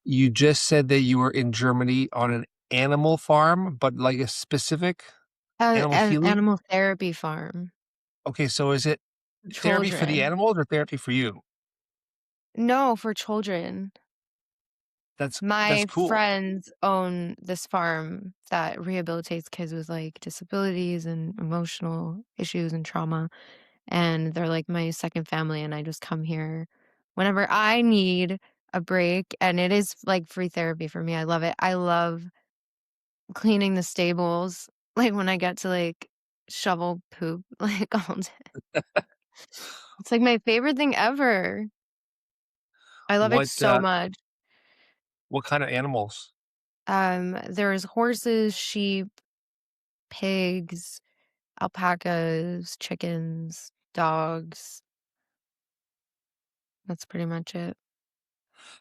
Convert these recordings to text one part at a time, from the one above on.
You just said that you were in Germany on an animal farm, but like a specific animal An healing? animal therapy farm. Okay, so is it therapy for the Children. animals or therapy for you? No, for children. That's My cool. friends own this farm that rehabilitates kids with, like, disabilities and emotional issues and trauma, and they're, like, my second family, and I just come here whenever I need a break, and it is, like, free therapy for me. I love it. I love cleaning the stables, like, when I get to, like, shovel poop, like, all day. It's, like, my favorite thing ever. I love it What so much. what kind of animals? There's horses, sheep, pigs, alpacas, chickens, dogs. That's pretty much it.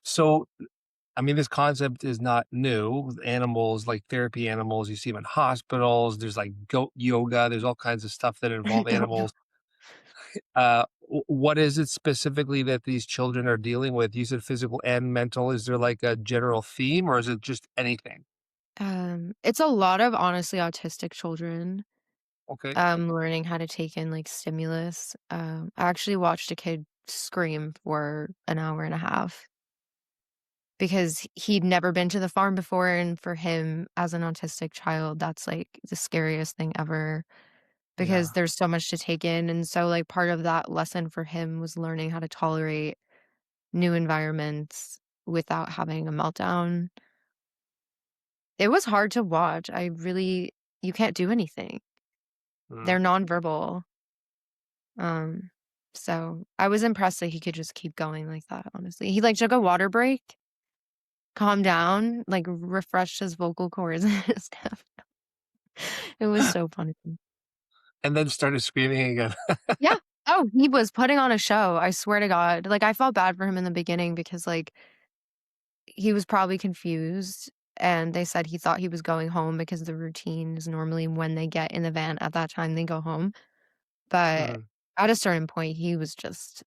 So, I mean, this concept is not new. Animals, like therapy animals, you see them in hospitals. There's like goat yoga. There's all kinds of stuff that involve Don't know. animals. What is it specifically that these children are dealing with? You said physical and mental. Is there like a general theme, or is it just anything? It's a lot of honestly autistic children, Okay. learning how to take in, like, stimulus. I actually watched a kid scream for an hour and a half because he'd never been to the farm before, and for him, as an autistic child, that's, like, the scariest thing ever because Yeah. there's so much to take in, and so, like, part of that lesson for him was learning how to tolerate new environments without having a meltdown. It was hard to watch. I really you can't do anything. Mm. They're nonverbal. Um, so I was impressed that he could just keep going like that, honestly. He, like, took a water break, calmed down, like, refreshed his vocal cords and stuff. It was so funny. And then started screaming again. Yeah. Oh, he was putting on a show, I swear to God. Like, I felt bad for him in the beginning because, like, he was probably confused, and they said he thought he was going home because the routine is normally when they get in the van at that time, they go home. But Mm. at a certain point, he was just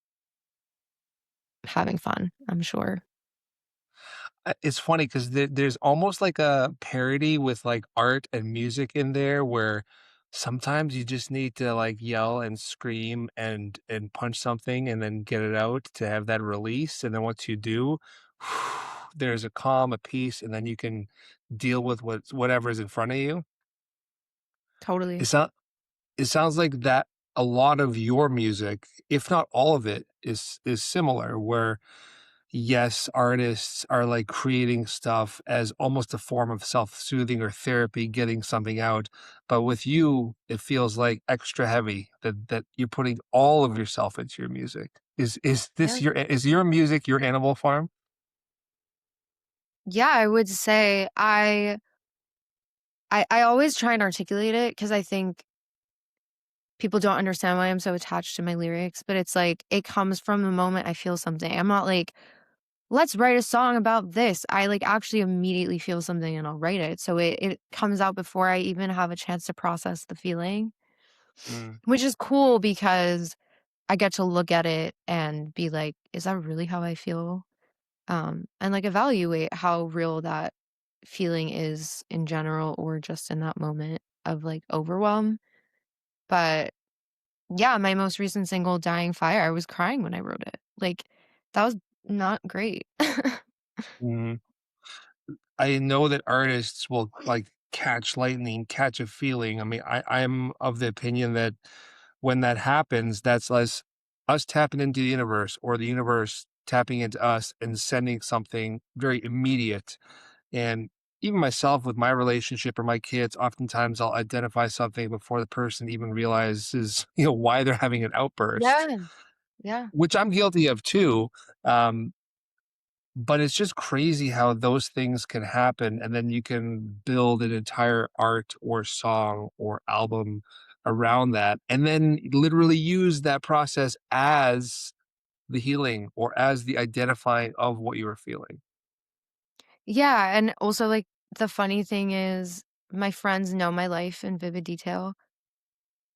having fun, I'm sure. It's funny because there's almost like a parody with like art and music in there where sometimes you just need to like yell and scream and punch something and then get it out to have that release. And then once you do, there's a calm, a peace, and then you can deal with whatever's in front of you. Totally. It's not it sounds like that a lot of your music, if not all of it, is similar where yes, artists are like creating stuff as almost a form of self-soothing or therapy, getting something out. But with you, it feels like extra heavy that you're putting all of yourself into your music. Is Yeah. this is your music your Animal Farm? Yeah, I would say I always try and articulate it because I think people don't understand why I'm so attached to my lyrics, but it's like, it comes from the moment I feel something. I'm not like, "Let's write a song about this." I, like, actually immediately feel something and I'll write it. So it comes out before I even have a chance to process the feeling, Mm, which is cool because I get to look at it and be like, "Is that really how I feel?" And, like, evaluate how real that feeling is in general or just in that moment of, like, overwhelm. But, yeah, my most recent single, "Dying Fire," I was crying when I wrote it. Like, that was not great. mhm. I know that artists will like catch lightning, catch a feeling. I mean, I'm of the opinion that when that happens, that's us tapping into the universe or the universe tapping into us and sending something very immediate. And even myself with my relationship or my kids, oftentimes I'll identify something before the person even realizes, why they're having an outburst, Yeah, yeah. which I'm guilty of too. Um, but it's just crazy how those things can happen, and then you can build an entire art or song or album around that, and then literally use that process as the healing or as the identifying of what you were feeling. Yeah, and also, like, the funny thing is my friends know my life in vivid detail.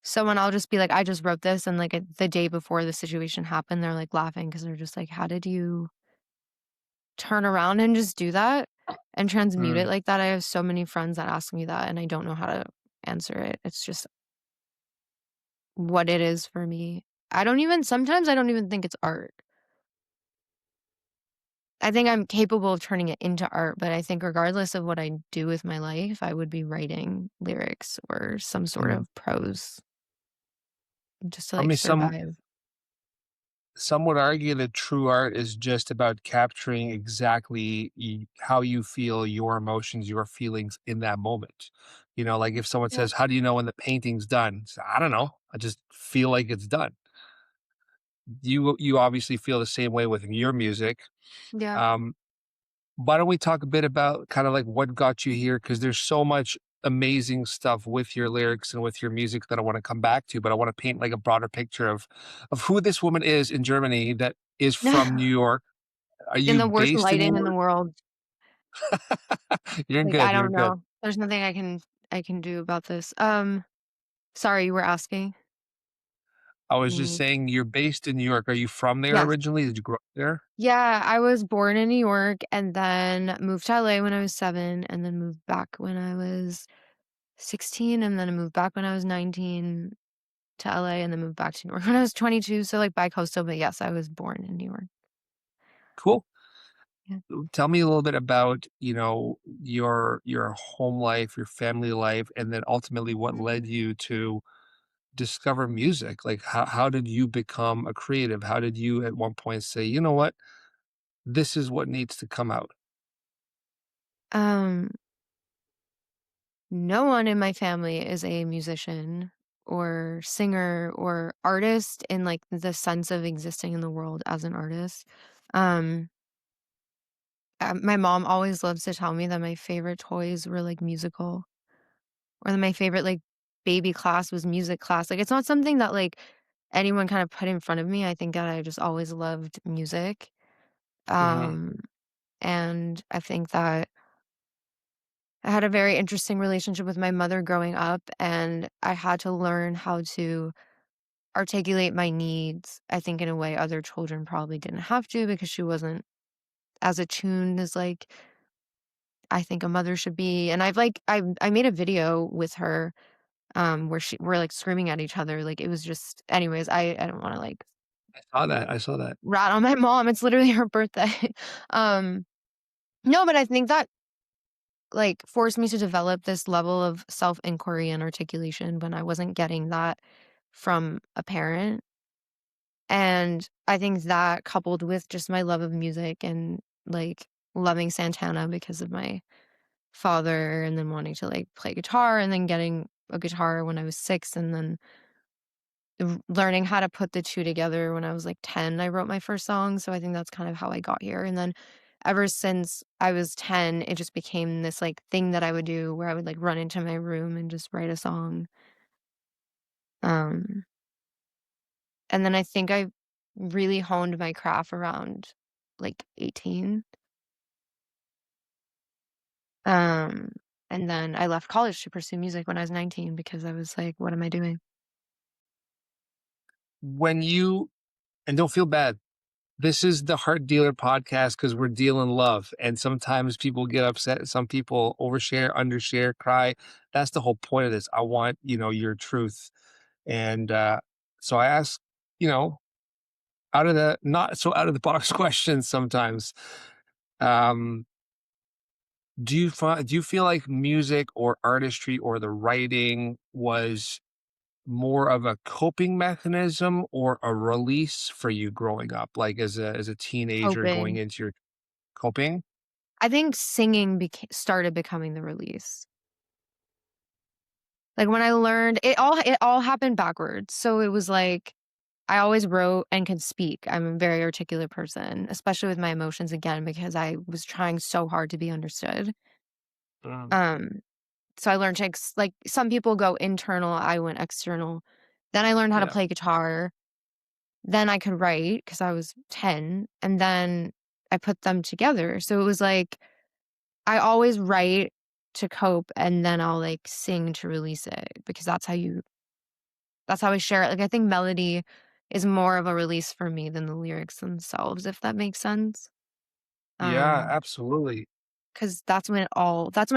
So when I'll just be like, "I just wrote this," and, like, the day before the situation happened, they're, like, laughing because 'cause they're just like, "How did you turn around and just do that and transmute it Mm, like that. I have so many friends that ask me that, and I don't know how to answer it. It's just what it is for me. Sometimes I don't even think it's art. I think I'm capable of turning it into art, but I think regardless of what I do with my life, I would be writing lyrics or some sort mm. of prose just to I like mean, survive. some would argue that true art is just about capturing exactly how you feel, your emotions, your feelings in that moment. You know, like if someone Yeah. says, "How do you know when the painting's done?" I don't know. I just feel like it's done. You obviously feel the same way with your music. Yeah. Um, why don't we talk a bit about kind of like what got you here? Because there's so much amazing stuff with your lyrics and with your music that I want to come back to, but I want to paint like a broader picture of who this woman is in Germany that is from New York. Are In you the worst based in New lighting in the York? world. You're Like, I good, you're don't good. know. There's nothing I can do about this. Sorry, you were asking? I was just Mm, saying you're based in New York. Are you from there yes. originally? Did you grow up there? Yeah, I was born in New York and then moved to LA when I was 7 and then moved back when I was 16 and then I moved back when I was 19 to LA and then moved back to New York when I was 22, so, like, bicoastal, but yes, I was born in New York. Cool. Yeah. Tell me a little bit about, your home life, your family life, and then ultimately what led you to discover music? Like how did you become a creative? How did you at one point say, "You know what? This is what needs to come out." Um, no one in my family is a musician or singer or artist in, like, the sense of existing in the world as an artist. Um my mom always loves to tell me that my favorite toys were, like, musical or that my favorite, like, baby class was music class. Like, it's not something that, like, anyone kind of put in front of me. I think that I just always loved music. Mhm. Um, and I think that I had a very interesting relationship with my mother growing up, and I had to learn how to articulate my needs, I think, in a way other children probably didn't have to because she wasn't as attuned as, like, I think a mother should be, and I made a video with her, where we're, like, screaming at each other, like, it was just anyways, I don't wanna, like, I saw that. rat on my mom, it's literally her birthday. Um, no, but I think that, like, forced me to develop this level of self-inquiry and articulation when I wasn't getting that from a parent, and I think that coupled with just my love of music and, like, loving Santana because of my father and then wanting to, like, play guitar and then getting a guitar when I was 6 and then learning how to put the 2 together when I was, like, 10, I wrote my first song, so I think that's kind of how I got here, and then ever since I was 10, it just became this, like, thing that I would do where I would, like, run into my room and just write a song, um, and then I think I really honed my craft around, like, 18, um, and then I left college to pursue music when I was 19 because I was like, "What am I doing?" When you and don't feel bad. This is the Heart Dealer podcast because we're dealing love, and sometimes people get upset, some people overshare, undershare, cry. That's the whole point of this. I want, your truth. And, so I ask, you know, out of the not so out of the box questions sometimes. Um, do you feel like music or artistry or the writing was more of a coping mechanism or a release for you growing up, like as a teenager going Coping. into your coping? I think singing started becoming the release. Like, when I learned it all happened backwards. So it was like, I always wrote and could speak. I'm a very articulate person, especially with my emotions again, because I was trying so hard to be understood. Mm, Um, so I learned to like, some people go internal, I went external. Then I learned how to yeah. play guitar. Then I could write because I was 10, and then I put them together. So it was like I always write to cope and then I'll, like, sing to release it because that's how I share it. Like, I think melody is more of a release for me than the lyrics themselves, if that makes sense. Yeah, Um, absolutely. because that's when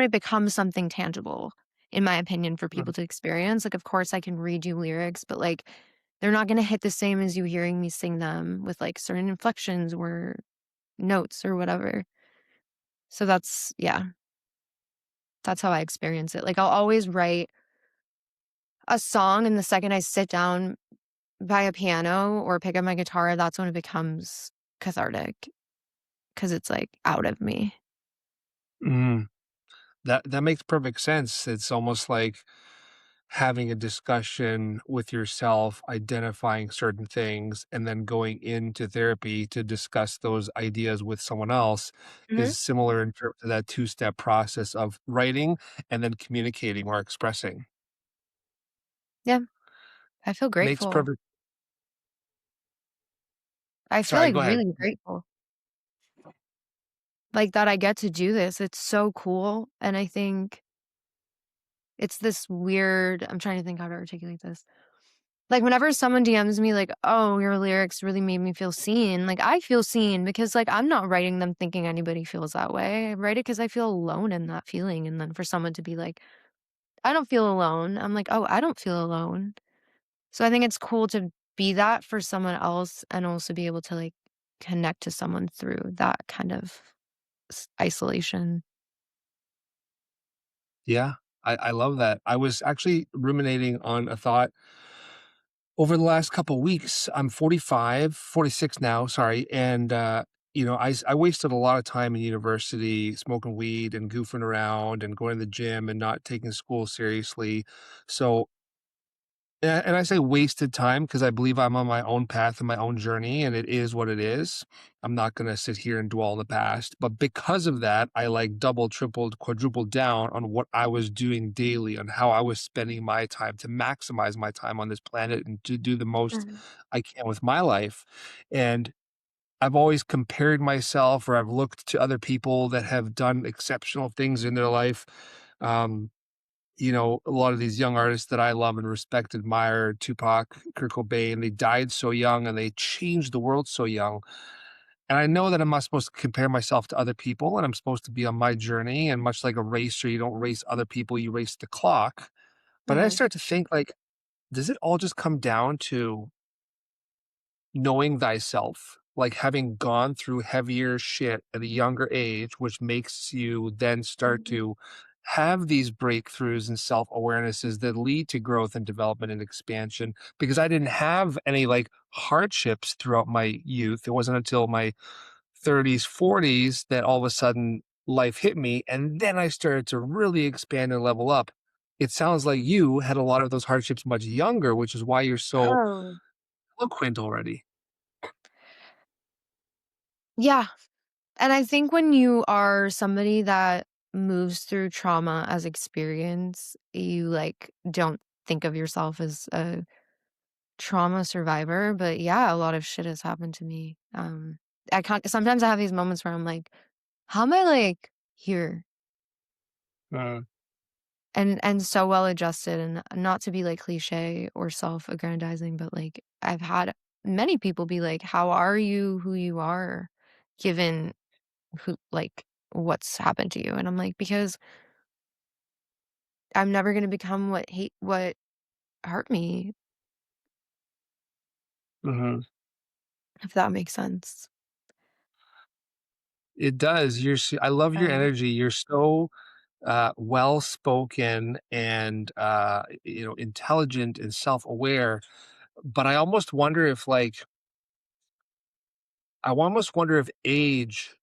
it becomes something tangible, in my opinion, for Mhm. people to experience. Like, of course, I can read you lyrics, but, like, they're not gonna hit the same as you hearing me sing them with, like, certain inflections or notes or whatever. So that's how I experience it. Like, I'll always write a song, and the second I sit down by a piano or pick up my guitar, that's when it becomes cathartic because it's, like, out of me. Mhm. That makes perfect sense. It's almost like having a discussion with yourself, identifying certain things, and then going into therapy to discuss those ideas with someone else Mhm. is similar in terms to that two-step process of writing and then communicating or expressing. Yeah, I feel Makes grateful. perfect. I feel, Sorry, like, go ahead. really grateful, like, that I get to do this. It's so cool, and I think it's this weird I'm trying to think how to articulate this. Like, whenever someone DMs me like, "Oh, your lyrics really made me feel seen," like, I feel seen because, like, I'm not writing them thinking anybody feels that way. I write it because I feel alone in that feeling, and then for someone to be like, "I don't feel alone," I'm like, "Oh, I don't feel alone." So I think it's cool to be that for someone else and also be able to, like, connect to someone through that kind of isolation. Yeah, I love that. I was actually ruminating on a thought over the last couple weeks. I'm 45, 46 now, sorry, and, I wasted a lot of time in university smoking weed and goofing around and going to the gym and not taking school seriously. So and I say wasted time because I believe I'm on my own path and my own journey, and it is what it is. I'm not gonna sit here and dwell on the past, but because of that, I, like, double, tripled, quadrupled down on what I was doing daily, on how I was spending my time to maximize my time on this planet and to do the most Mhm. I can with my life, and I've always compared myself or I've looked to other people that have done exceptional things in their life, um a lot of these young artists that I love and respect, admire, Tupac, Kurt Cobain, they died so young and they changed the world so young. And I know that I'm not supposed to compare myself to other people and I'm supposed to be on my journey. And much like a racer, you don't race other people, you race the clock. But I Mhm. start to think like, does it all just come down to knowing thyself, like having gone through heavier shit at a younger age, which makes you then start Mhm. to have these breakthroughs and self awarenesses that lead to growth and development and expansion. Because I didn't have any like hardships throughout my youth. It wasn't until my 30s, 40s that all of a sudden life hit me. And then I started to really expand and level up. It sounds like you had a lot of those hardships much younger, which is why you're so Oh. eloquent already. Yeah, and I think when you are somebody that moves through trauma as experience, you, like, don't think of yourself as a trauma survivor, but yeah, a lot of shit has happened to me. I can't sometimes I have these moments where I'm like, "How am I, like, here?" And so well adjusted, and not to be, like, cliche or self-aggrandizing, but, like, I've had many people be like, "How are you who you are given who like, what's happened to you?" And I'm like, "Because I'm never gonna become what hurt me," Mhm. if that makes sense. It does. I love your Um, energy. You're so, well-spoken and, intelligent and self-aware, but I almost wonder if age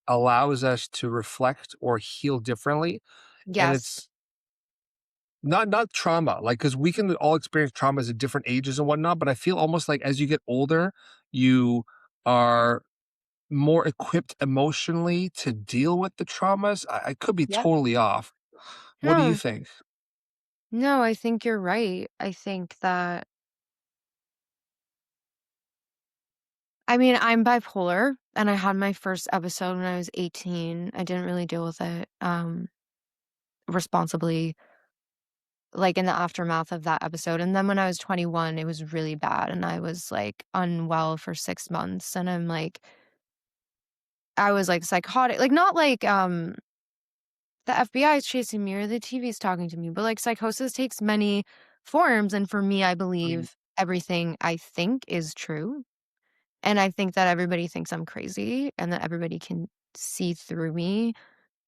allows us to reflect or heal differently, and yes. it's not trauma, like because we can all experience traumas at different ages and whatnot, but I feel almost like as you get older, you are more equipped emotionally to deal with the traumas. I could be Yep. totally off. What do you No, think? no, I think you're right. I think that I mean, I'm bipolar, and I had my first episode when I was 18. I didn't really deal with it, responsibly, like, in the aftermath of that episode, and then when I was 21, it was really bad, and I was, like, unwell for 6 months, and I'm like I was, like, psychotic, like, not like, the FBI is chasing me or the TV is talking to me, but, like, psychosis takes many forms, and for me, I Mm, believe everything I think is true, and I think that everybody thinks I'm crazy and that everybody can see through me,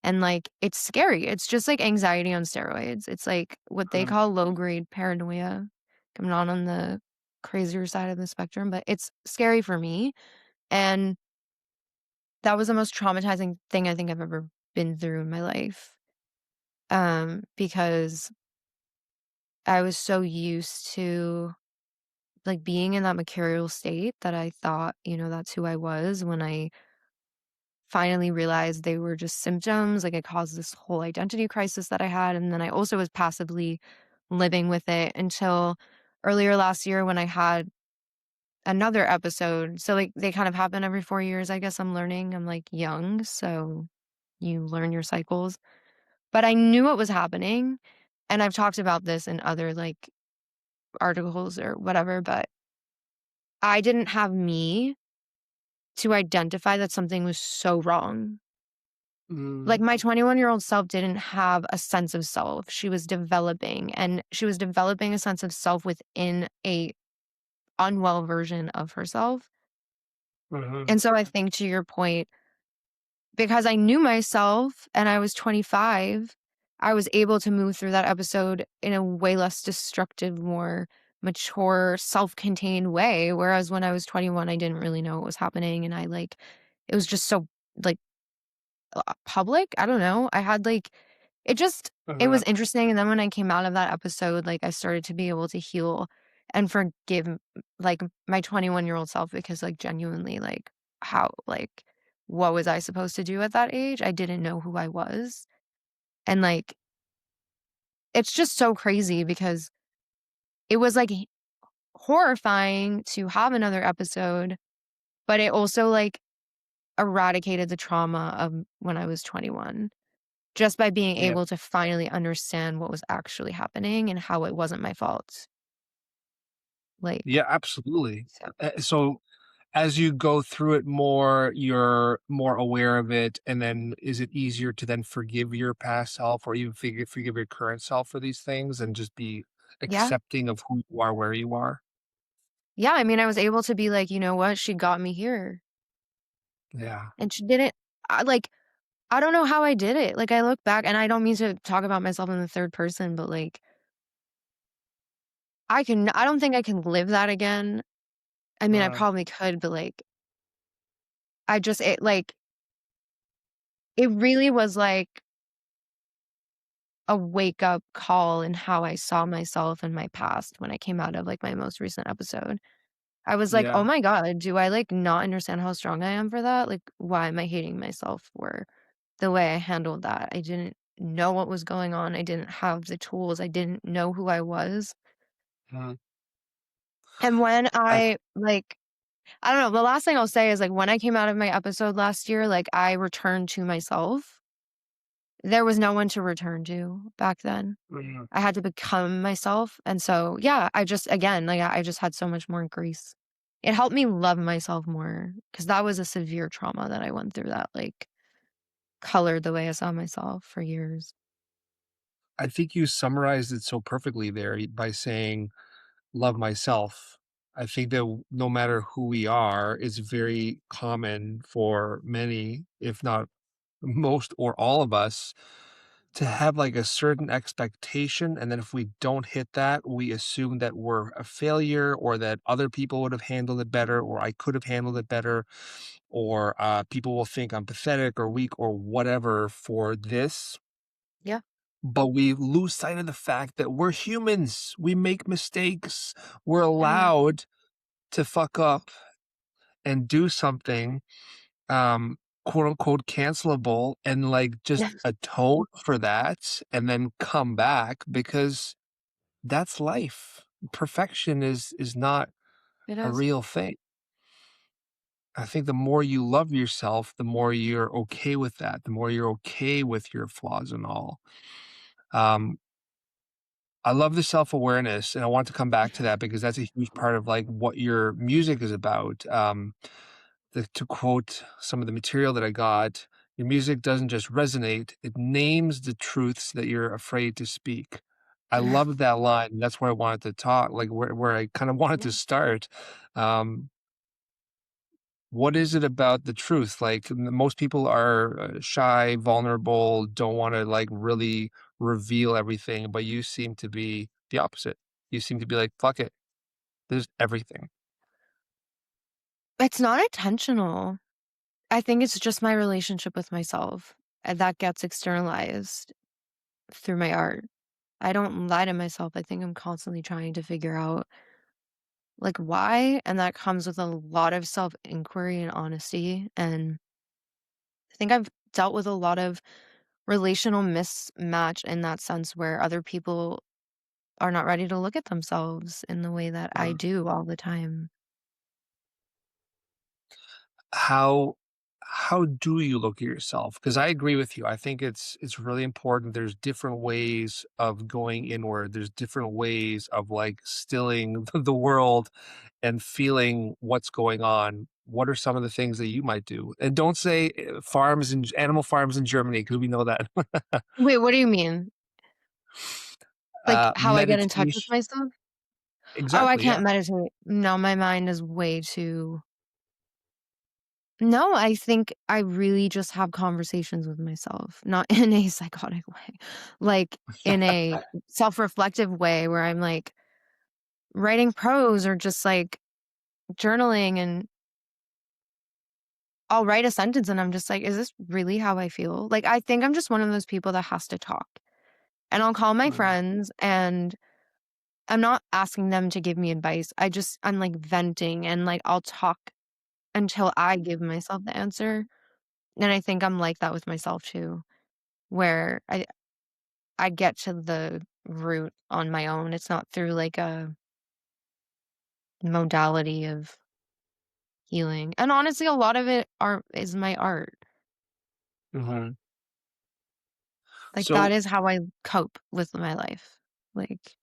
and, like, it's scary. It's just like anxiety on steroids. It's like what they mm, call low grade paranoia. I'm not on the crazier side of the spectrum, but it's scary for me, and that was the most traumatizing thing I think I've ever been through in my life, because I was so used to, like, being in that mercurial state that I thought, that's who I was when I finally realized they were just symptoms, like, it caused this whole identity crisis that I had, and then I also was passively living with it until earlier last year when I had another episode. So, like, they kind of happen every 4 years, I guess I'm learning. I'm, like, young, so you learn your cycles. But I knew what was happening, and I've talked about this in other, like, articles or whatever, but I didn't have me to identify that something was so wrong. Like, mm, my 21-year-old self didn't have a sense of self. She was developing, and she was developing a sense of self within a unwell version of herself. mhm. And so I think to your point, because I knew myself and I was 25, I was able to move through that episode in a way less destructive, more mature, self-contained way. Whereas when I was 21, I didn't really know what was happening. And it was just so, like, public. I don't know. I had like, it Uh-huh. was interesting. And then when I came out of that episode, like, I started to be able to heal and forgive, like, my 21-year-old self, because, like, genuinely, like, what was I supposed to do at that age? I didn't know who I was. And, like, it's just so crazy because it was, like, horrifying to have another episode, but it also, like, eradicated the trauma of when I was 21. Just by being Yeah. able to finally understand what was actually happening and how it wasn't my fault. Like, Yeah, absolutely. so So as you go through it more, you're more aware of it, and then is it easier to then forgive your past self or even forgive your current self for these things and just be yeah. accepting of who you are, where you are? Yeah, I mean, I was able to be like, "You know what? She got me here." Yeah. And she didn't like, I don't know how I did it. Like, I look back and I don't mean to talk about myself in the third person, but, like, I don't think I can live that again. I mean, I Uh, probably could, but, like, like, it really was like a wake up call in how I saw myself in my past when I came out of, like, my most recent episode. I was like, "Oh yeah. my god, do I, like, not understand how strong I am for that? Like, why am I hating myself for the way I handled that?" I didn't know what was going on, I didn't have the tools, I didn't know who I was, Mhm. and when I I don't know, the last thing I'll say is, like, when I came out of my episode last year, like, I returned to myself. There was no one to return to back then. mhm. I had to become myself, and so, yeah, I just again, like, I just had so much more grace. It helped me love myself more because that was a severe trauma that I went through that, like, colored the way I saw myself for years. I think you summarized it so perfectly there by saying, "Love myself." I think that no matter who we are, it's very common for many, if not most or all of us, to have, like, a certain expectation, and then if we don't hit that, we assume that we're a failure or that other people would have handled it better or I could have handled it better or, people will think I'm pathetic or weak or whatever for this, Yeah, but we lose sight of the fact that we're humans, we make mistakes, we're yeah, allowed to fuck up and do something, quote unquote cancelable and like just yeah, atone for that and then come back because that's life. Perfection is not it a is. real thing. I think the more you love yourself, the more you're okay with that, the more you're okay with your flaws and all. Um, I love the self-awareness, and I want to come back to that because that's a huge part of like what your music is about. to quote some of the material that I got, your music doesn't just resonate, it names the truths that you're afraid to speak. I love that line. That's where I wanted to talk, like where I kind of wanted to Yeah. start. Um, what is it about the truth? Like most people are shy, vulnerable, don't want to like really reveal everything, but you seem to be the opposite. You seem to be like, fuck it, there's everything. It's not intentional. I think it's just my relationship with myself, and that gets externalized through my art. I don't lie to myself. I think I'm constantly trying to figure out, like, why, and that comes with a lot of self-inquiry and honesty, and I think I've dealt with a lot of relational mismatch in that sense where other people are not ready to look at themselves in the way that I Uh, do all the time. how how do you look at yourself? Because I agree with you. I think it's really important. There's different ways of going inward. There's different ways of like stilling the world and feeling what's going on. What are some of the things that you might do? And don't say farms and animal farms in Germany because we know that. Wait, what do you mean? Like, how I get in touch with Meditation. myself? Oh, I Exactly. can't Yeah. meditate. No, my mind is way too. No, I think I really just have conversations with myself, not in a psychotic way, like in a self-reflective way where I'm like writing prose or just like journaling, and I'll write a sentence and I'm just like, is this really how I feel? Like, I think I'm just one of those people that has to talk. And I'll call my Mm, friends and I'm not asking them to give me advice. I'm like venting and like I'll talk until I give myself the answer. And I think I'm like that with myself too, where I get to the root on my own. It's not through like a modality of healing. And honestly, a lot of it is my art. mhm. Like that So is how I cope with my life. Like,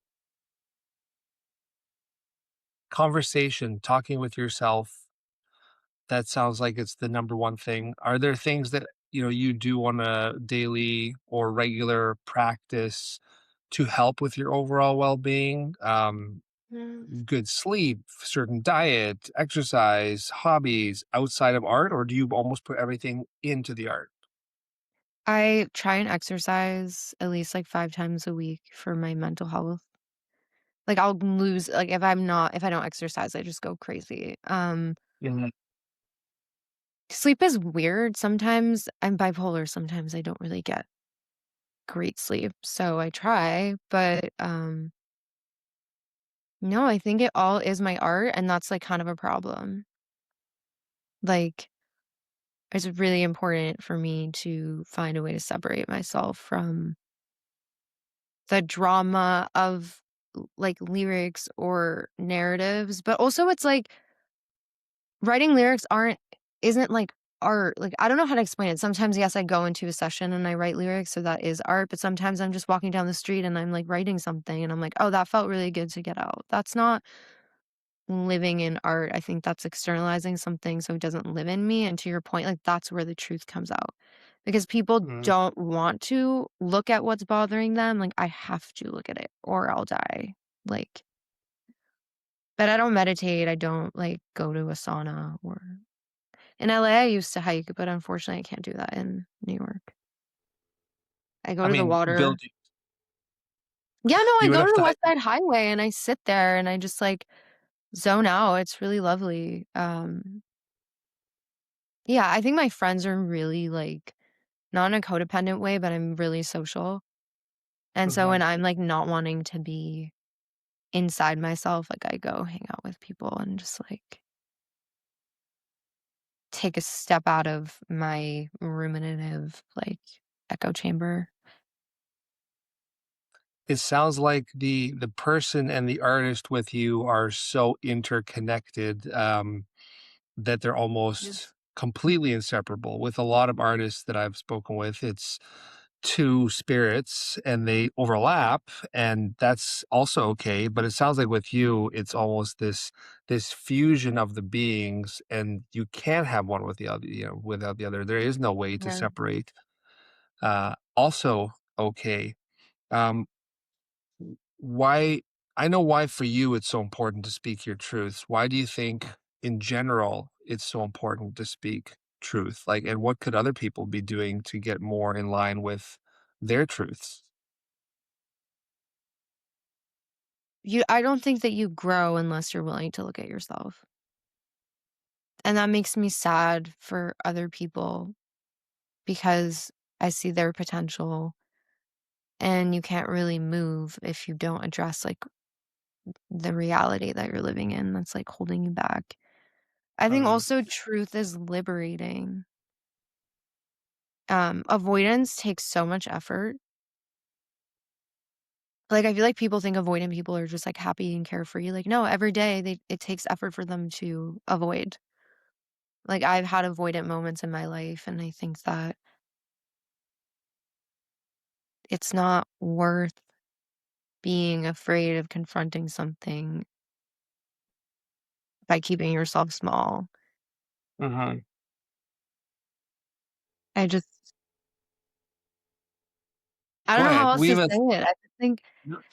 conversation, talking with yourself. That sounds like it's the number one thing. Are there things that, you do on a daily or regular practice to help with your overall well-being? mm, Good sleep, certain diet, exercise, hobbies outside of art, or do you almost put everything into the art? I try and exercise at least like 5 times a week for my mental health. Like I'll lose like if I don't exercise, I just go crazy. Mhm, Sleep is weird. Sometimes I'm bipolar, sometimes I don't really get great sleep. So I try, but no, I think it all is my art and that's like kind of a problem. Like it's really important for me to find a way to separate myself from the drama of like lyrics or narratives, but also it's like writing lyrics isn't like art. Like I don't know how to explain it. Sometimes yes, I go into a session and I write lyrics, so that is art, but sometimes I'm just walking down the street and I'm like writing something and I'm like, "Oh, that felt really good to get out." That's not living in art. I think that's externalizing something so it doesn't live in me, and to your point, like that's where the truth comes out. Because people mhm. don't want to look at what's bothering them, like I have to look at it or I'll die. Like, but I don't meditate, I don't like go to a sauna or in LA I used to hike, but unfortunately I can't do that in New York. I go I to the mean, water. build Yeah, no, I you would go to have the to West Side Highway and I sit there and I just like zone out. It's really lovely. Yeah, I think my friends are really like not in a codependent way, but I'm really social. And so when mhm. I'm like not wanting to be inside myself, like I go hang out with people and just like take a step out of my ruminative like echo chamber. It sounds like the person and the artist with you are so interconnected, that they're almost Yes. completely inseparable. With a lot of artists that I've spoken with, it's two spirits and they overlap, and that's also okay. But it sounds like with you, it's almost this fusion of the beings, and you can't have one with the other, without the other. There is no way to Yeah. separate. Also okay. Um, why I know why for you it's so important to speak your truths. Why do you think in general it's so important to speak truth? Like, and what could other people be doing to get more in line with their truths? I don't think that you grow unless you're willing to look at yourself. And that makes me sad for other people because I see their potential and you can't really move if you don't address like the reality that you're living in that's like holding you back. I think Mhm. also truth is liberating. Avoidance takes so much effort. Like I feel like people think avoidant people are just like happy and carefree. Like no, every day it takes effort for them to avoid. Like I've had avoidant moments in my life and I think that it's not worth being afraid of confronting something by keeping yourself small. Mhm. I just I Go don't know how ahead. else We to have a say it. I just think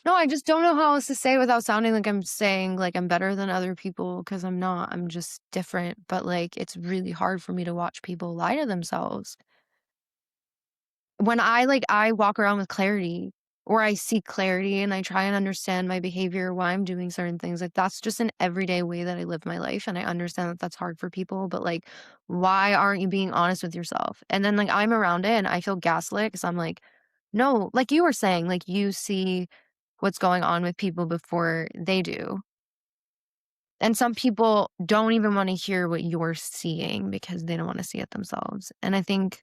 no, I just don't know how else to say it without sounding like I'm saying, like, I'm better than other people because 'cause I'm not. I'm just different, but, like, it's really hard for me to watch people lie to themselves. When I walk around with clarity or I seek clarity and I try and understand my behavior, why I'm doing certain things, like, that's just an everyday way that I live my life, and I understand that that's hard for people, but, like, why aren't you being honest with yourself? And then, like, I'm around it and I feel gaslit because 'cause I'm like, "No," like you were saying, like, you see what's going on with people before they do. And some people don't even wanna hear what you're seeing because they don't wanna see it themselves, and I think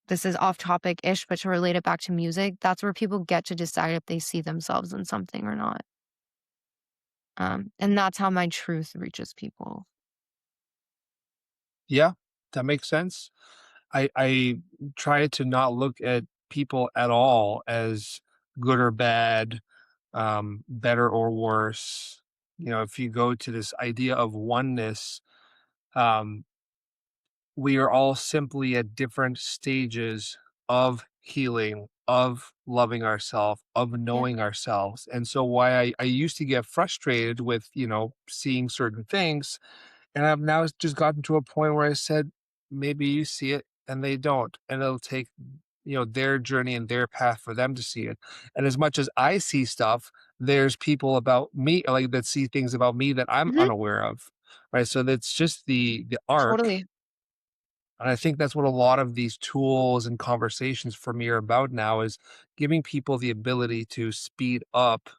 this is off topic-ish, but to relate it back to music, that's where people get to decide if they see themselves in something or not. And that's how my truth reaches people. Yeah, that makes sense. I try to not look at people at all as good or bad, better or worse. If you go to this idea of oneness, um, we are all simply at different stages of healing, of loving ourselves, of Yeah. knowing ourselves. And so why I used to get frustrated with, seeing certain things, and I've now just gotten to a point where I said, maybe you see it and they don't. And it'll take, their journey and their path for them to see it. And as much as I see stuff, there's people about me like that see things about me that I'm Mhm. unaware of. Right. So that's just the arc. Totally. And I think that's what a lot of these tools and conversations for me are about now is giving people the ability to speed up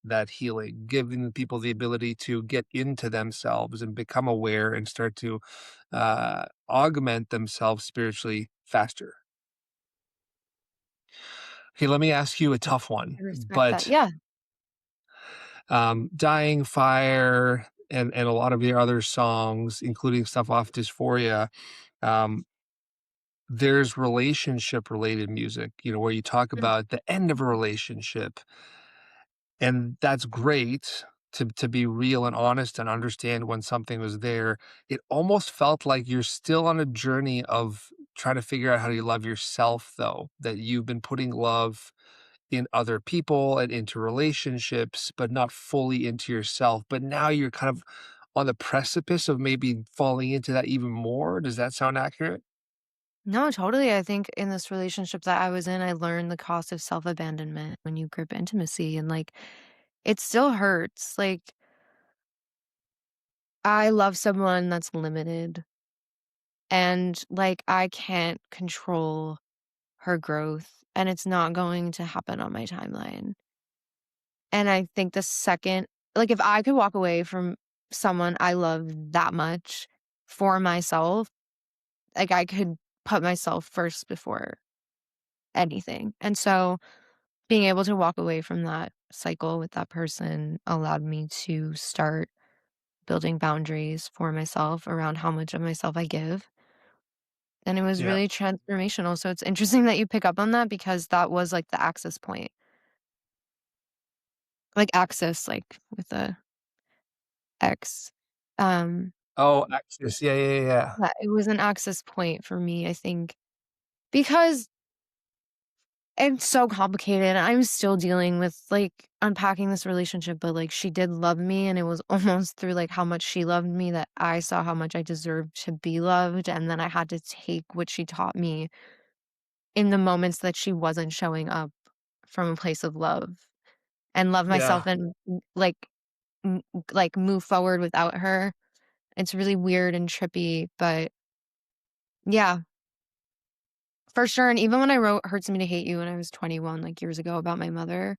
that healing, giving people the ability to get into themselves and become aware and start to augment themselves spiritually faster. Okay, let me ask you a tough one, I respect that. but Yeah. Dying Fire and a lot of your other songs, including stuff off Dysphoria, um, there's relationship related music, where you talk Mm. about the end of a relationship. And that's great to be real and honest and understand when something was there. It almost felt like you're still on a journey of trying to figure out how you love yourself, though, that you've been putting love in other people and into relationships, but not fully into yourself. But now you're kind of on the precipice of maybe falling into that even more. Does that sound accurate? No, totally. I think in this relationship that I was in, I learned the cost of self-abandonment when you grip intimacy and, like, it still hurts. Like, I love someone that's limited and, like, I can't control her growth, and it's not going to happen on my timeline. And I think the second like, if I could walk away from someone I love that much for myself, like, I could put myself first before anything. And so, being able to walk away from that cycle with that person allowed me to start building boundaries for myself around how much of myself I give. and it was Yeah. really transformational, so it's interesting that you pick up on that because that was, like, the access point. Like, access, like, with a X. Um, Oh, Axis. Yeah, yeah, yeah. yeah, it was an access point for me, I think, because it's so complicated. I'm still dealing with, like, unpacking this relationship, but, like, she did love me, and it was almost through, like, how much she loved me that I saw how much I deserved to be loved, and then I had to take what she taught me in the moments that she wasn't showing up from a place of love and love Yeah, myself and, m like, move forward without her. It's really weird and trippy, but yeah, for sure, and even when I wrote "Hurts Me to Hate You" when I was 21, like, years ago about my mother,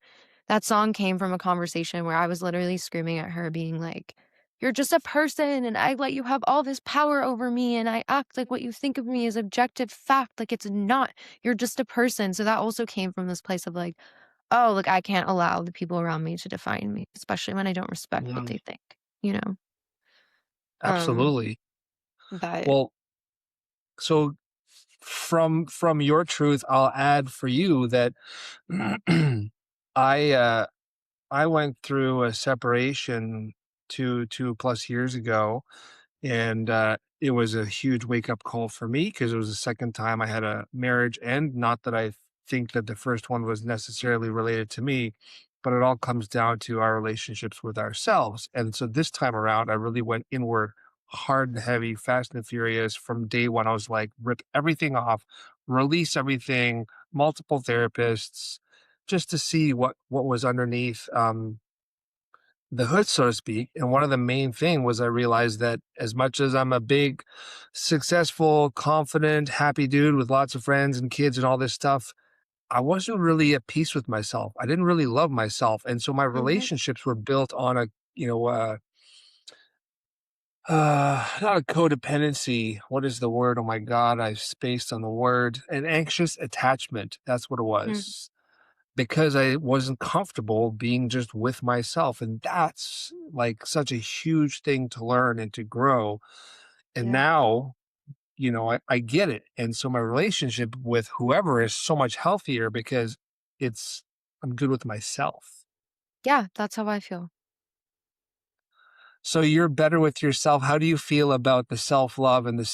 that song came from a conversation where I was literally screaming at her being like, "You're just a person, and I let you have all this power over me, and I act like what you think of me is objective fact, like, it's not. You're just a person." So that also came from this place of like, "Oh, like, I can't allow the people around me to define me, especially when I don't respect what mhm, they think," you know? Um, absolutely. but Well, so from your truth, I'll add for you that I, uh, I went through a separation 2 plus years ago, and, it was a huge wake-up call for me because it was the second time I had a marriage end, not that I think that the first one was necessarily related to me, but it all comes down to our relationships with ourselves, and so this time around, I really went inward, hard and heavy, fast and furious. From day one, I was like, "Rip everything off, release everything," multiple therapists, just to see what was underneath, the hood, so to speak. And one of the main thing was I realized that as much as I'm a big, successful, confident, happy dude with lots of friends and kids and all this stuff, I wasn't really at peace with myself. I didn't really love myself. And so my mhm, relationships were built on a, not a codependency. What is the word? Oh my God, I spaced on the word. An anxious attachment. That's what it mm, was, because I wasn't comfortable being just with myself, and that's, like, such a huge thing to learn and to grow, and yeah. now, I get it, and so my relationship with whoever is so much healthier because it's I'm good with myself. Yeah, that's how I feel. So you're better with yourself. How do you feel about the self-love and the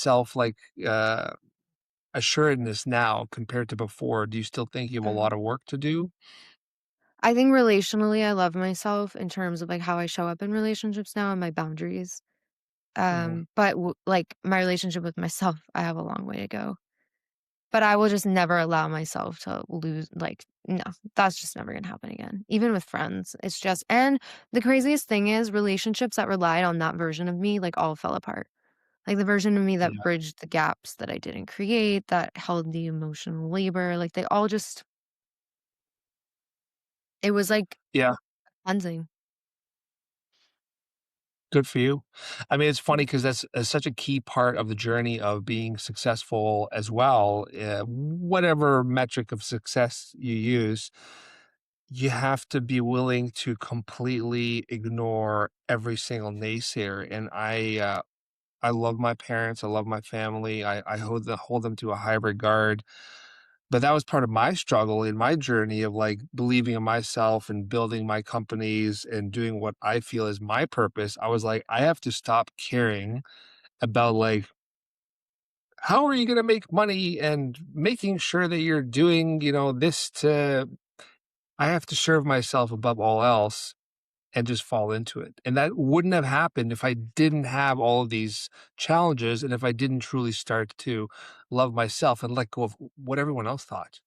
assuredness now compared to before? Do you still think you have a lot Um, of work to do? I think relationally, I love myself in terms of, like, how I show up in relationships now and my boundaries. Mhm. But like, my relationship with myself, I have a long way to go. But I will just never allow myself to lose like, no, that's just never gonna happen again. Even with friends, it's just and the craziest thing is relationships that relied on that version of me, like, all fell apart. Like, the version of me that Yeah. bridged the gaps that I didn't create, that held the emotional labor, like, they all just it was like Yeah. cleansing. Good for you. I mean, it's funny Mm, because that's such a key part of the journey of being successful as well. Whatever metric of success you use, you have to be willing to completely ignore every single naysayer. And I love my parents. I love my family. I hold them to a high regard. But that was part of my struggle in my journey of, like, believing in myself and building my companies and doing what I feel is my purpose. I was like, I have to stop caring about, like, how are you gonna make money and making sure that you're doing, this to I have to serve myself above all else and just fall into it. And that wouldn't have happened if I didn't have all of these challenges and if I didn't truly start to love myself and let go of what everyone else thought.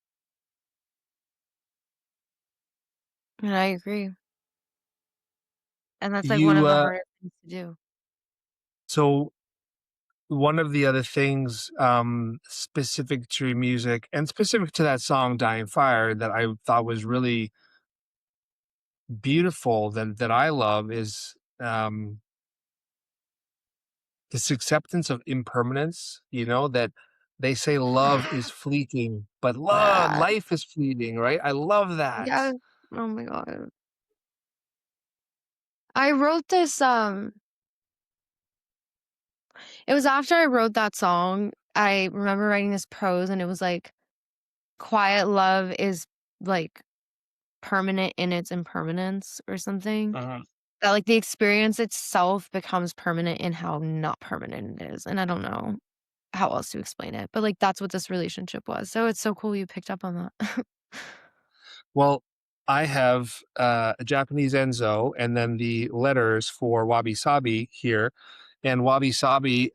and I agree, and that's, like, one You, of the uh hardest things to do. so one of the other things, specific to your music and specific to that song "Dying Fire" that I thought was really beautiful that I love is, this acceptance of impermanence, that they say love is fleeting, but Yeah. life is fleeting, right? I love that. Yes. Oh my god. I wrote this, it was after I wrote that song, I remember writing this prose and it was like, "Quiet love is, like, permanent in its impermanence," or something. Mhm. That, like, the experience itself becomes permanent in how not permanent it is, and I don't know how else to explain it, but, like, that's what this relationship was, so it's so cool you picked up on that. Well, I have, a Japanese Enzo and then the letters for Wabi Sabi here, and Wabi Sabi,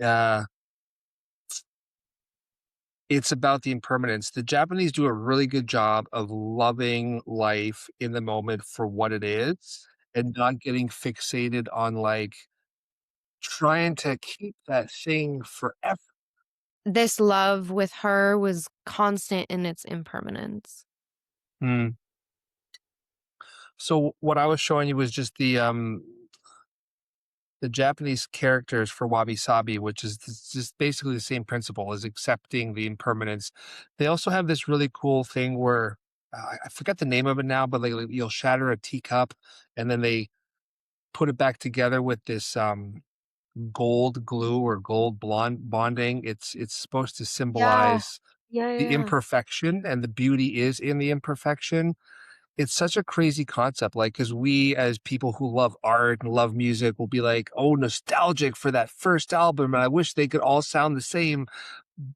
it's about the impermanence. The Japanese do a really good job of loving life in the moment for what it is and not getting fixated on, like, trying to keep that thing forever. This love with her was constant in its impermanence. Mm. So what I was showing you was just the Japanese characters for wabi sabi, which is just basically the same principle as accepting the impermanence. They also have this really cool thing where I forget the name of it now, but like you'll shatter a teacup and then they put it back together with this gold glue or gold blonde bonding. It's supposed to Yeah. symbolize Yeah, the yeah, imperfection, and the beauty is in the imperfection. It's such a crazy concept, like, because we as people who love art and love music will be like, "Oh, nostalgic for that first album, and I wish they could all sound the same."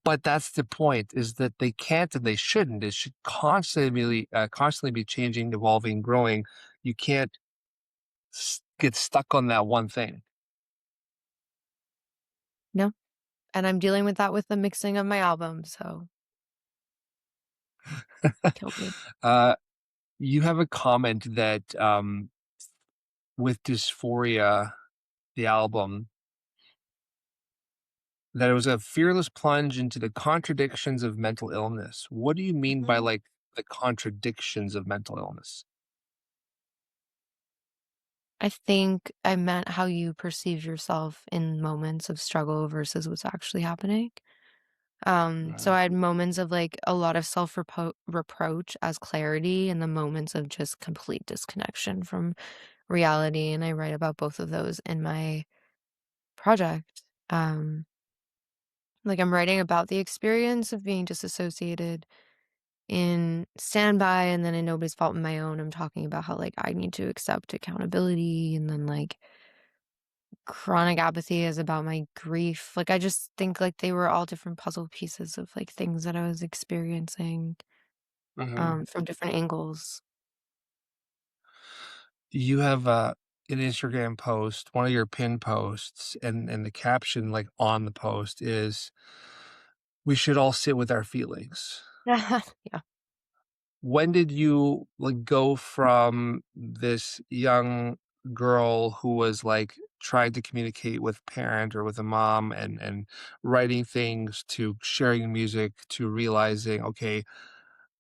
But that's the point, is that they can't and they shouldn't. It should constantly be changing, evolving, growing. You can't get stuck on that one thing. no, and I'm dealing with that with the mixing of my album, so killed me. Uh, you have a comment that, with Dysphoria, the album, that it was a fearless plunge into the contradictions of mental illness. What do you mean by, Mhm. like, the contradictions of mental illness? I think I meant how you perceive yourself in moments of struggle versus what's actually happening. So Mhm, I had moments of, like, a lot of reproach as clarity and the moments of just complete disconnection from reality, and I write about both of those in my project. Like, I'm writing about the experience of being disassociated in standby, and then in nobody's fault in my own, I'm talking about how, like, I need to accept accountability, and then, like, chronic apathy is about my grief. Like, I just think, like, they were all different puzzle pieces of, like, things that I was experiencing, mhm. from different angles. You have, an Instagram post, one of your pin posts, and the caption, like, on the post is, "We should all sit with our feelings." Yeah. When did you, like, go from this young girl who was, like, trying to communicate with parent or with a mom and writing things to sharing music to realizing, "Okay,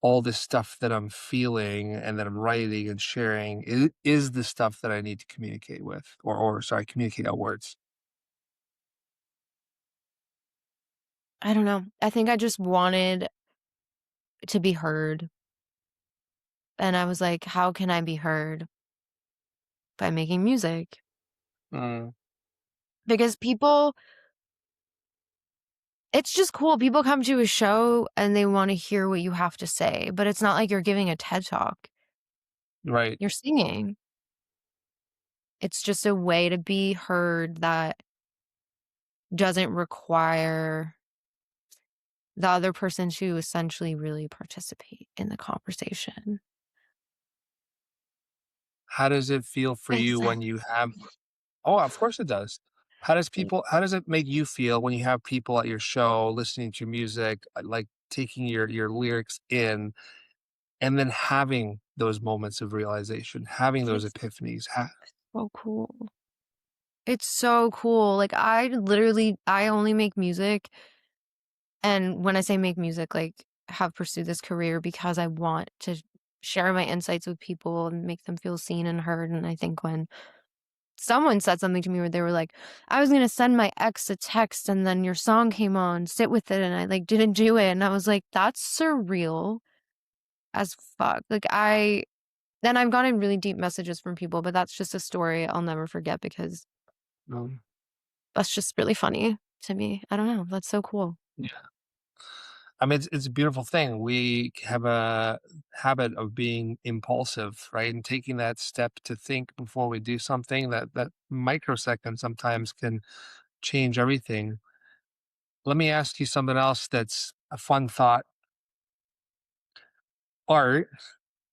all this stuff that I'm feeling and that I'm writing and sharing is the stuff that I need to communicate with or sorry, communicate outwards." I don't know. I think I just wanted to be heard, and I was like, "How can I be heard?" By making music. Mm, Because people it's just cool. People come to a show and they wanna hear what you have to say, but it's not like you're giving a TED Talk. right. You're singing. It's just a way to be heard that doesn't require the other person to essentially really participate in the conversation. How does it feel for you when you have Exactly. Oh, of course it does. How does it make you feel when you have people at your show listening to your music, like, taking your lyrics in, and then having those moments of realization, having those It's epiphanies? so cool. It's so cool. Like, I only make music, and when I say make music, like, have pursued this career because I want to share my insights with people and make them feel seen and heard, and I think when someone said something to me where they were like, "I was gonna send my ex a text and then your song came on, sit with it," and I, like, didn't do it, and I was like, "That's surreal as fuck." Like, I've gotten really deep messages from people, but that's just a story I'll never forget because Um, that's just really funny to me. I don't know, that's so cool. yeah. I mean, it's a beautiful thing. We have a habit of being impulsive, right? And taking that step to think before we do something, that microsecond sometimes can change everything. Let me ask you something else that's a fun thought. Art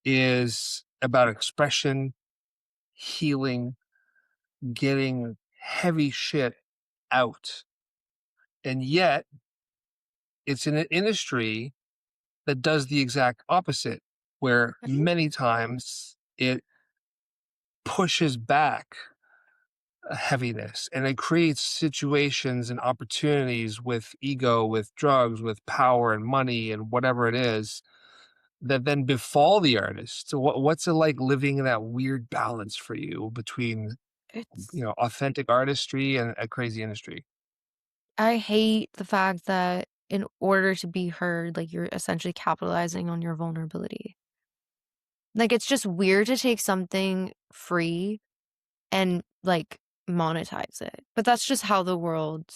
is about expression, healing, getting heavy shit out. And yet, it's in an industry that does the exact opposite, where Mhm. many times it pushes back a heaviness and it creates situations and opportunities with ego, with drugs, with power and money and whatever it is that then befall the artist. So what's it like living in that weird balance for you between, It's authentic artistry and a crazy industry? I hate the fact that in order to be heard, like, you're essentially capitalizing on your vulnerability. Like, it's just weird to take something free and, like, monetize it, but that's just how the world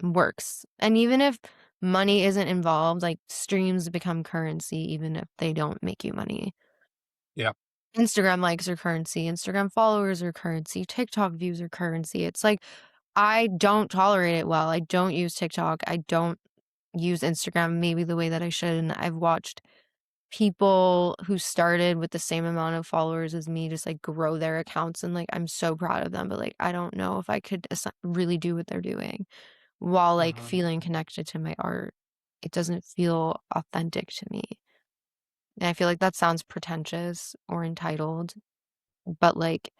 works, and even if money isn't involved, like, streams become currency even if they don't make you money. Yeah. Instagram likes are currency, Instagram followers are currency, TikTok views are currency. It's like, I don't tolerate it well. I don't use TikTok. I don't use Instagram maybe the way that I should, and I've watched people who started with the same amount of followers as me just, like, grow their accounts, and, like, I'm so proud of them, but, like, I don't know if I could really do what they're doing while, like, Mhm. feeling connected to my art. It doesn't feel authentic to me, and I feel like that sounds pretentious or entitled, but, like,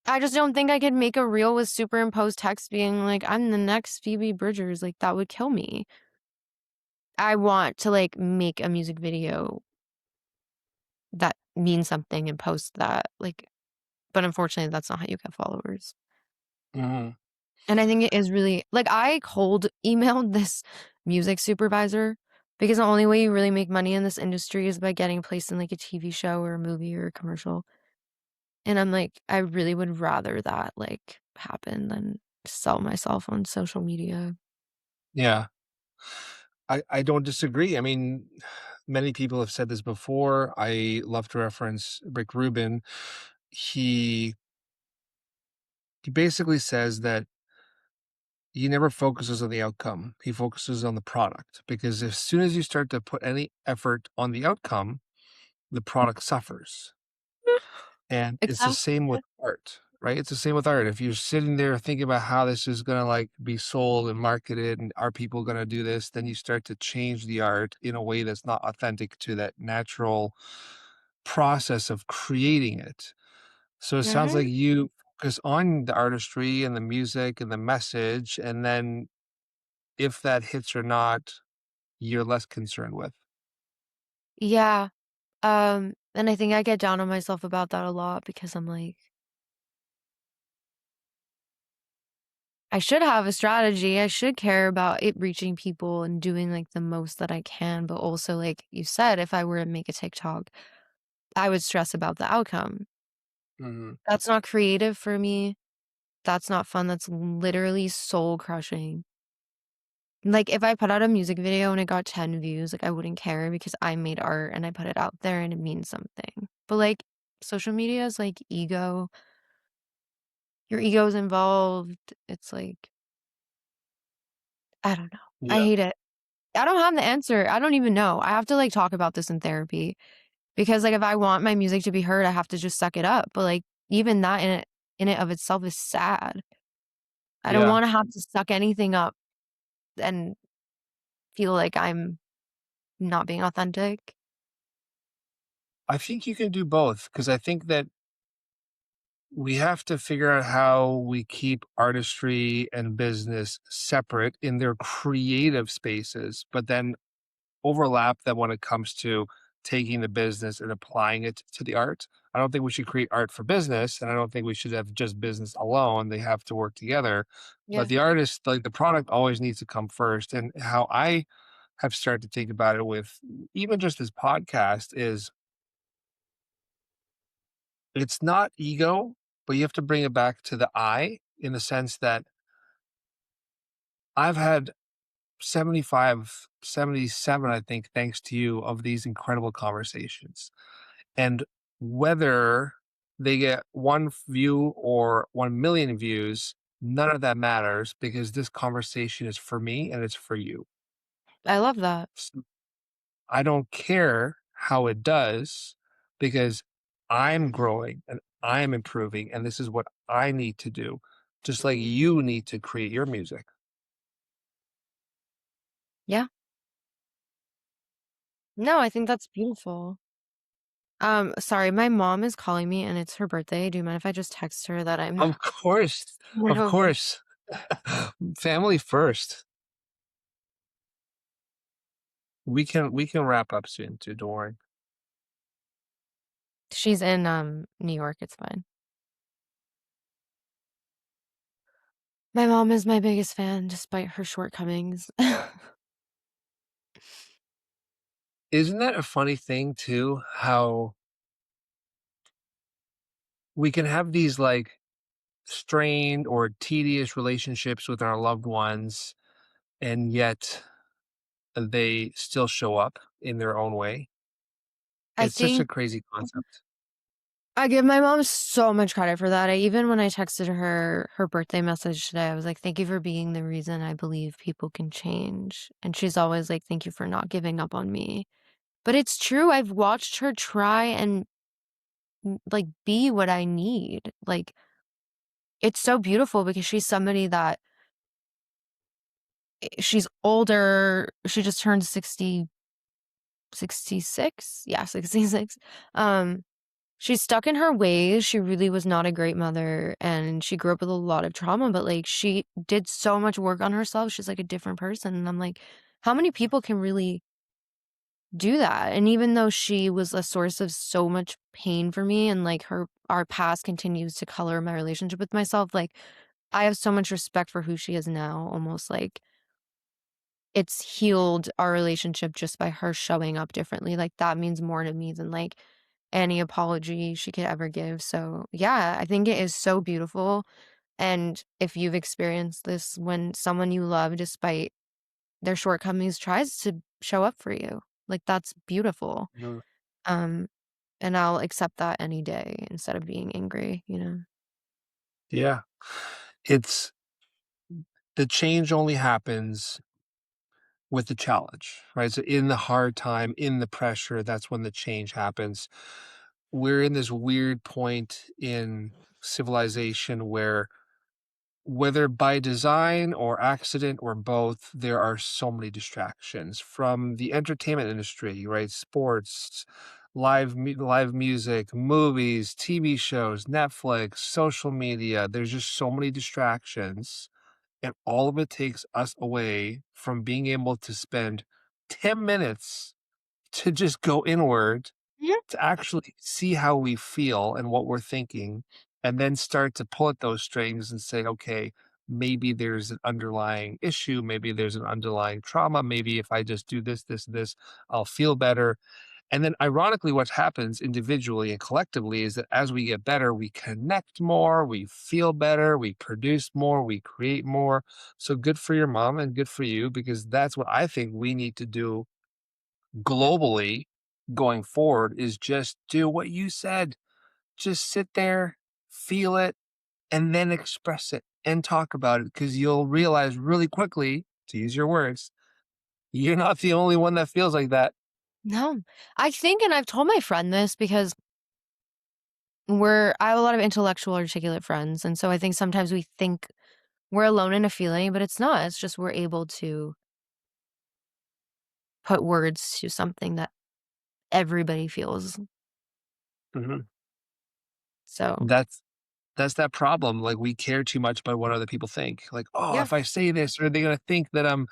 I just don't think I could make a reel with superimposed text being like, "I'm the next Phoebe Bridgers," like, that would kill me. I want to, like, make a music video that means something and post that, like, but unfortunately, that's not how you get followers. Mhm. And I think it is really like, I cold emailed this music supervisor because the only way you really make money in this industry is by getting placed in, like, a TV show or a movie or a commercial. And I'm like, I really would rather that, like, happen than sell myself on social media. Yeah. I don't disagree. I mean, many people have said this before. I love to reference Rick Rubin. He he basically says that he never focuses on the outcome. He focuses on the product because as soon as you start to put any effort on the outcome, the product suffers. And it's the Exactly. same with art, right? It's the same with art. If you're sitting there thinking about how this is gonna, like, be sold and marketed, and are people gonna do this, then you start to change the art in a way that's not authentic to that natural process of creating it. So it sounds like Mhm. you focus on the artistry and the music and the message, and then if that hits or not, you're less concerned with. Yeah, and I think I get down on myself about that a lot because I'm like, I should have a strategy. I should care about it reaching people and doing, like, the most that I can, but also, like you said, if I were to make a TikTok, I would stress about the outcome. Mhm. That's not creative for me. That's not fun. That's literally soul crushing. Like, if I put out a music video and it got 10 views, like, I wouldn't care because I made art and I put it out there and it means something. But, like, social media is like ego. Your ego's involved. It's like, I don't know. I Yeah. hate it. I don't have the answer. I don't even know. I have to, like, talk about this in therapy because, like, if I want my music to be heard, I have to just suck it up. But, like, even that in it of itself is sad. I don't Yeah. wanna have to suck anything up and feel like I'm not being authentic. I think you can do both because I think that we have to figure out how we keep artistry and business separate in their creative spaces, but then overlap them when it comes to taking the business and applying it to the art. I don't think we should create art for business, and I don't think we should have just business alone. They have to work together. But Yeah. the artist, like the product, always needs to come first. And how I have started to think about it with even just this podcast is it's not ego, but you have to bring it back to the I in the sense that I've had 75, 77, I think, thanks to you, of these incredible conversations. And whether they get one view or 1 million views, none of that matters because this conversation is for me and it's for you. I love that. S- I don't care how it does because I'm growing and I'm improving, and this is what I need to do, just like you need to create your music. Yeah. No, I think that's beautiful. Sorry, my mom is calling me and it's her birthday. Do you mind if I just text her that I'm Of course, coming of over? course. Family first. We can wrap up soon too, don't worry. She's in New York, it's fine. My mom is my biggest fan despite her shortcomings. Isn't that a funny thing too, how we can have these, like, strained or tedious relationships with our loved ones, and yet they still show up in their own way? I It's such a think crazy concept. I give my mom so much credit for that. I even when I texted her birthday message today, I was like, "Thank you for being the reason I believe people can change." And she's always like, "Thank you for not giving up on me." But it's true. I've watched her try and like be what I need. Like it's so beautiful because she's somebody that she's older. She just turned 66. Yeah, 66. Um She's stuck in her ways. She really was not a great mother, and she grew up with a lot of trauma, but, like, she did so much work on herself. She's, like, a different person, and I'm like, how many people can really do that? And even though she was a source of so much pain for me and, like, our past continues to color my relationship with myself, like, I have so much respect for who she is now, almost like it's healed our relationship just by her showing up differently. Like, that means more to me than, like, any apology she could ever give. So, yeah, I think it is so beautiful, and if you've experienced this when someone you love, despite their shortcomings, tries to show up for you, like, that's beautiful. No. Um, and I'll accept that any day instead of being angry, you know? Yeah. It's the change only happens with the challenge, right? So in the hard time, in the pressure, that's when the change happens. We're in this weird point in civilization where, whether by design or accident or both, there are so many distractions from the entertainment industry, right? Sports, live music, movies, TV shows, Netflix, social media. There's just so many distractions, and all of it takes us away from being able to spend 10 minutes to just go inward, Mhm. to actually see how we feel and what we're thinking, and then start to pull at those strings and say, okay, maybe there's an underlying issue, maybe there's an underlying trauma, maybe if I just do this, this, this, I'll feel better. And then ironically, what happens individually and collectively is that as we get better, we connect more, we feel better, we produce more, we create more. So good for your mom and good for you, because that's what I think we need to do globally going forward, is just do what you said. Just sit there, feel it, and then express it and talk about it, because you'll realize really quickly, to use your words, you're not the only one that feels like that. No. I think and I've told my friend this because I have a lot of intellectual, articulate friends, and so I think sometimes we think we're alone in a feeling, but it's not. It's just we're able to put words to something that everybody feels. Mhm. So, That's that problem. Like, we care too much about what other people think. Like, oh, yeah. if I say this, are they gonna think that I'm,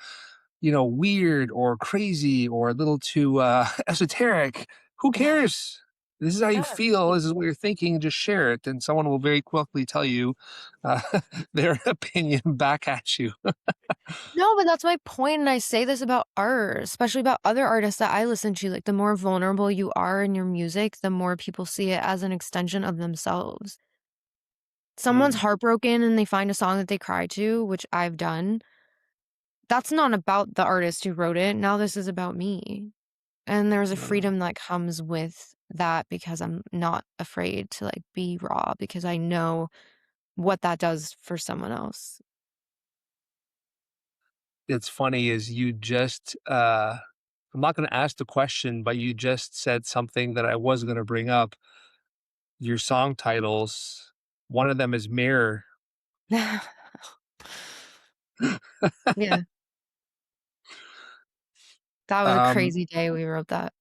weird or crazy or a little too esoteric? Who cares? This is how you Yeah. feel. This is what you're thinking. Just share it, and someone will very quickly tell you uh, their opinion back at you. No, but that's my point, and I say this about art, especially about other artists that I listen to, like, the more vulnerable you are in your music, the more people see it as an extension of themselves. Someone's Mm, heartbroken and they find a song that they cry to, which I've done. that's not about the artist who wrote it. Now this is about me. And there's a Mm. freedom that comes with that because I'm not afraid to, like, be raw because I know what that does for someone else. It's funny is you just, I'm not gonna ask the question, but you just said something that I was gonna bring up. Your song titles, one of them is Mirror. Yeah, that was a Um, crazy day we wrote that.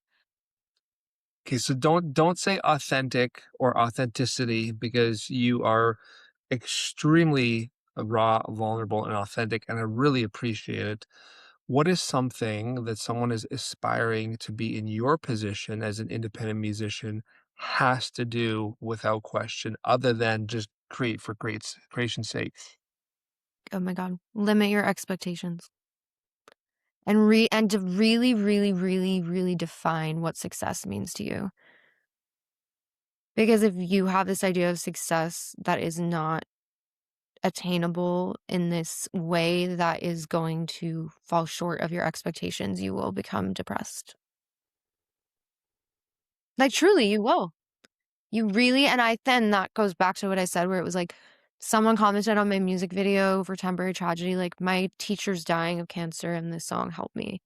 okay, so don't say authentic or authenticity because you are extremely raw, vulnerable, and authentic, and I really appreciate it. What is something that someone is aspiring to be in your position as an independent musician has to do without question, other than just create for creation's sake? Oh my god. Limit your expectations and to really, really, really, really define what success means to you. Because if you have this idea of success that is not attainable in this way that is going to fall short of your expectations, you will become depressed. Like, truly, you will. You really and I then that goes back to what I said where it was like, someone commented on my music video for Temporary Tragedy, like, "My teacher's dying of cancer, and this song helped me."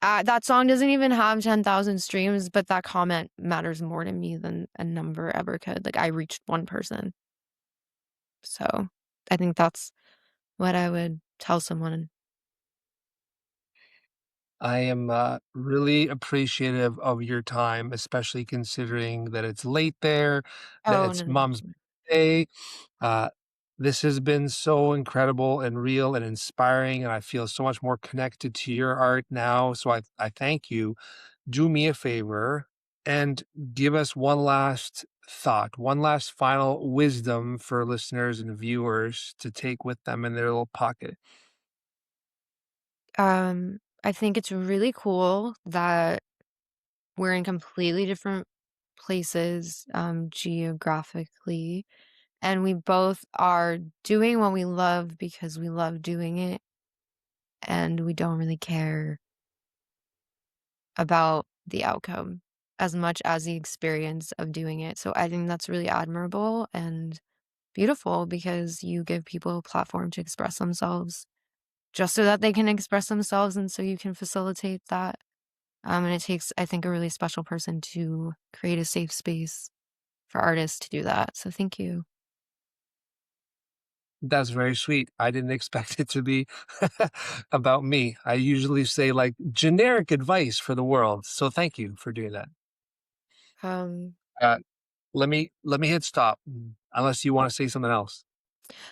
That song doesn't even have 10,000 streams, but that comment matters more to me than a number ever could. Like, I reached one person. So, I think that's what I would tell someone. I am really appreciative of your time, especially considering that it's late there, that Oh, no, it's no, mom's birthday. Uh, this has been so incredible and real and inspiring, and I feel so much more connected to your art now. So I thank you. Do me a favor and give us one last thought, one last final wisdom for listeners and viewers to take with them in their little pocket. I think it's really cool that we're in completely different places, geographically, and we both are doing what we love because we love doing it, and we don't really care about the outcome as much as the experience of doing it. So I think that's really admirable and beautiful because you give people a platform to express themselves just so that they can express themselves and so you can facilitate that. And it takes, I think, a really special person to create a safe space for artists to do that. So thank you. That's very sweet. I didn't expect it to be about me. I usually say like generic advice for the world. So thank you for doing that. Um, Uh, let me hit stop unless you want to say something else.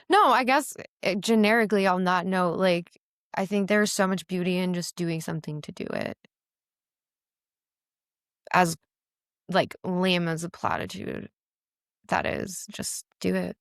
no, I guess generically on that note, like, I think there's so much beauty in just doing something to do it. As like lame as a platitude that is, just do it.